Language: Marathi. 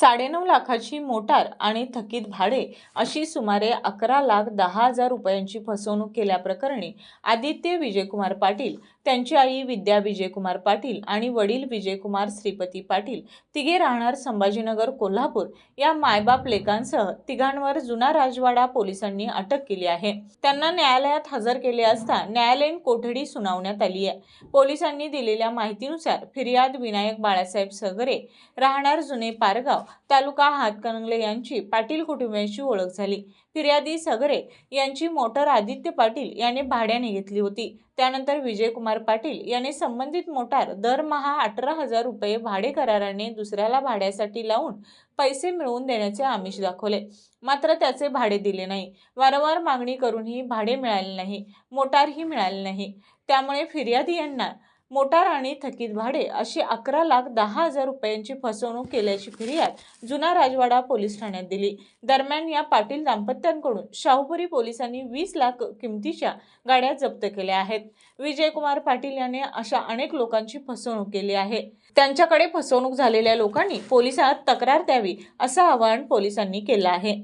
9.5 लाखाची मोटार आणि थकीत भाडे अशी सुमारे 11,10,000 रुपयांची फसवणूक केल्याप्रकरणी आदित्य विजयकुमार पाटील, त्यांची आई विद्या विजयकुमार पाटील आणि वडील विजयकुमार श्रीपती पाटील तिघे राहणार संभाजीनगर कोल्हापूर या मायबाप लेकांसह तिघांवर जुना राजवाडा पोलिसांनी अटक केली आहे। त्यांना न्यायालयात हजर केले असता न्यायालयीन कोठडी सुनावण्यात आली आहे। पोलिसांनी दिलेल्या माहितीनुसार फिर्याद विनायक बाळासाहेब सगरे राहणार जुने पारगाव तालुका हातकणंगले यांची पाटील कुटुंबियांची ओळख झाली। फिर्यादी सगरे यांची मोटार आदित्य पाटील याने भाड्याने घेतली होती। त्यानंतर विजयकुमार पाटील याने संबंधित मोटार दरमहा 18,000 रुपये भाडे कराराने दुसऱ्याला भाड्यासाठी लावून पैसे मिळवून देण्याचे आमिष दाखवले, मात्र त्याचे भाडे दिले नाही। वारंवार मागणी करूनही भाडे मिळाले नाही, मोटारही मिळाली नाही। त्यामुळे फिर्यादी यांना मोटार आणि थकीत भाडे अशी 11,10,000 रुपयांची फसवणूक केल्याची फिर्याद जुना राजवाडा पोलीस ठाण्यात दिली। दरम्यान या पाटील दाम्पत्यांकडून शाहूपुरी पोलिसांनी 20 लाख किमतीच्या गाड्या जप्त केल्या आहेत। विजयकुमार पाटील याने अशा अनेक लोकांची फसवणूक केली आहे। त्यांच्याकडे फसवणूक झालेल्या लोकांनी पोलिसात तक्रार द्यावी असं आवाहन पोलिसांनी केलं आहे।